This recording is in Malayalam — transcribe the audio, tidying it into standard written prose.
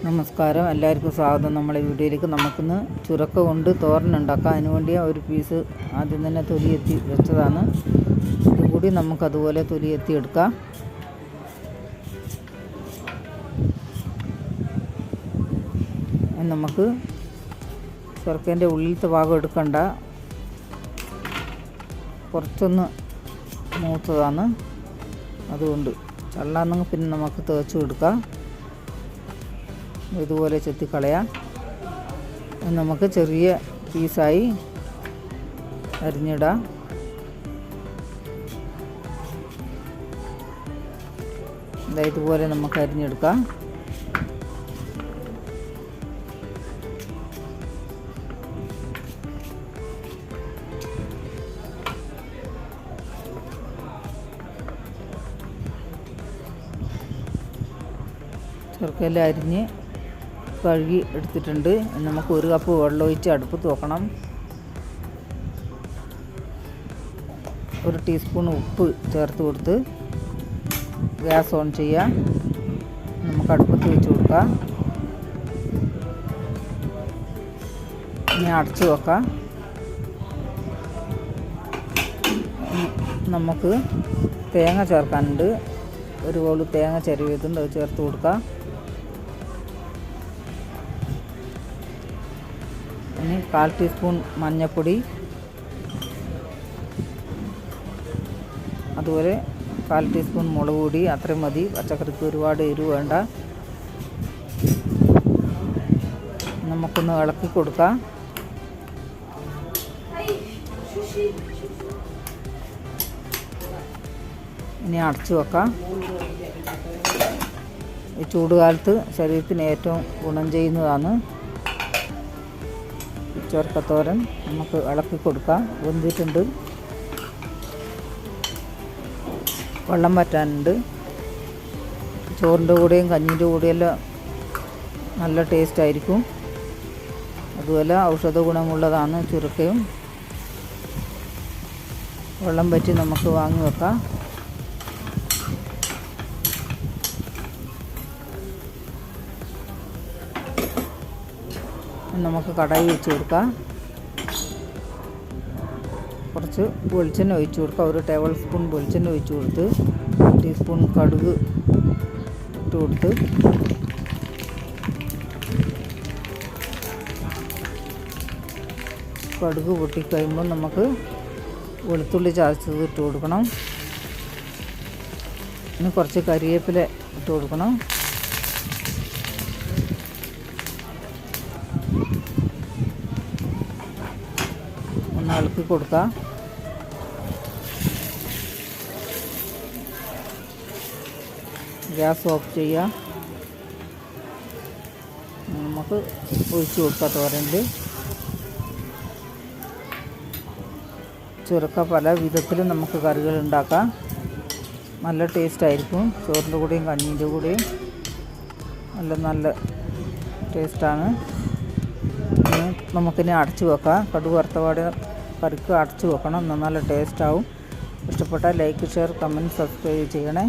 നമസ്കാരം, എല്ലാവർക്കും സ്വാഗതം. നമ്മളെ വീഡിയോയിലേക്ക്. നമുക്കിന്ന് ചുരക്ക കൊണ്ട് തോരനുണ്ടാക്കാം. അതിനുവേണ്ടി ഒരു പീസ് ആദ്യം തന്നെ തൊലിയെത്തി വെച്ചതാണ്. ഇതും കൂടി നമുക്കതുപോലെ തൊലിയെത്തി എടുക്കാം. നമുക്ക് ചുരക്കേൻ്റെ ഉള്ളിലത്തെ ഭാഗം എടുക്കണ്ട, കുറച്ചൊന്ന് മൂത്തതാണ്, അതുകൊണ്ട് ചള്ളാന്നെങ്കിൽ പിന്നെ നമുക്ക് തേച്ച് എടുക്കാം. ഇതുപോലെ ചെത്തിക്കളയാം. നമുക്ക് ചെറിയ പീസായി അരിഞ്ഞിടാം. ഇതുപോലെ നമുക്ക് അരിഞ്ഞെടുക്കാം. ചെറുക്കെല്ലാം അരിഞ്ഞ് കഴുകി എടുത്തിട്ടുണ്ട്. നമുക്ക് 1 കപ്പ് വെള്ളം ഒഴിച്ച് അടുപ്പത്ത് വെക്കണം. 1 ടീസ്പൂൺ ഉപ്പ് ചേർത്ത് കൊടുത്ത് ഗ്യാസ് ഓൺ ചെയ്യാം. നമുക്ക് അടുപ്പത്ത് വെച്ച് കൊടുക്കാം. ഇനി അടച്ച് വെക്കാം. നമുക്ക് തേങ്ങ ചേർക്കാനുണ്ട്. 1 ബൗൾ തേങ്ങ ചിരവിയതുണ്ട്, അത് ചേർത്ത് കൊടുക്കാം. ഇനി 1/4 ടീസ്പൂൺ മഞ്ഞൾപ്പൊടി, അതുപോലെ 1/4 ടീസ്പൂൺ മുളക് പൊടി. അത്രയും മതി. പച്ചക്കറിക്ക് ഒരുപാട് എരിവ് വേണ്ട. നമുക്കൊന്ന് ഇളക്കി കൊടുക്കാം. ഇനി അടച്ചു വെക്കാം. ഈ ചൂടുകാലത്ത് ശരീരത്തിന് ഏറ്റവും ഗുണം ചെയ്യുന്നതാണ് ചുരക്കത്തോരൻ. നമുക്ക് ഇളക്കി കൊടുക്കാം. വെന്തിട്ടുണ്ട്. വെള്ളം വറ്റാനുണ്ട്. ചോറിൻ്റെ കൂടെയും കഞ്ഞീൻ്റെ കൂടെയെല്ലാം നല്ല ടേസ്റ്റ് ആയിരിക്കും. അതുപോലെ ഔഷധ ഗുണമുള്ളതാണ് ചുരക്കയും. വെള്ളം വറ്റി നമുക്ക് വാങ്ങി വെക്കാം. നമുക്ക് കടായി വെച്ച് കൊടുക്കാം. കുറച്ച് വെളിച്ചെണ്ണ ഒഴിച്ച് കൊടുക്കാം. 1 ടേബിൾ സ്പൂൺ വെളിച്ചെണ്ണ ഒഴിച്ച് കൊടുത്ത് 1 ടീസ്പൂൺ കടുക് ഇട്ട് കൊടുത്ത് കടുക് പൊട്ടിക്കഴിയുമ്പോൾ നമുക്ക് വെളുത്തുള്ളി ചതച്ചത് ഇട്ട് കൊടുക്കണം. ഇനി കുറച്ച് കരിവേപ്പില ഇട്ട് കൊടുക്കണം. ഇളക്കി കൊടുക്കാം. ഗ്യാസ് ഓഫ് ചെയ്യാം. നമുക്ക് ഒഴിച്ച് കൊടുക്കാം തോരനിൽ. ചുരക്ക പല വിധത്തിലും നമുക്ക് കറികൾ ഉണ്ടാക്കാം. നല്ല ടേസ്റ്റായിരിക്കും. ചോറിൻ്റെ കൂടെയും കഞ്ഞീൻ്റെ കൂടെയും നല്ല ടേസ്റ്റാണ്. നമുക്കിനി അടച്ചു വെക്കാം. കടുക് വറുത്തപാട് കറിക്ക് അടച്ചു വെക്കണം. എന്നാൽ നല്ല ടേസ്റ്റാവും. ഇഷ്ടപ്പെട്ടാൽ ലൈക്ക്, ഷെയർ, കമൻറ്റ്, സബ്സ്ക്രൈബ് ചെയ്യണേ.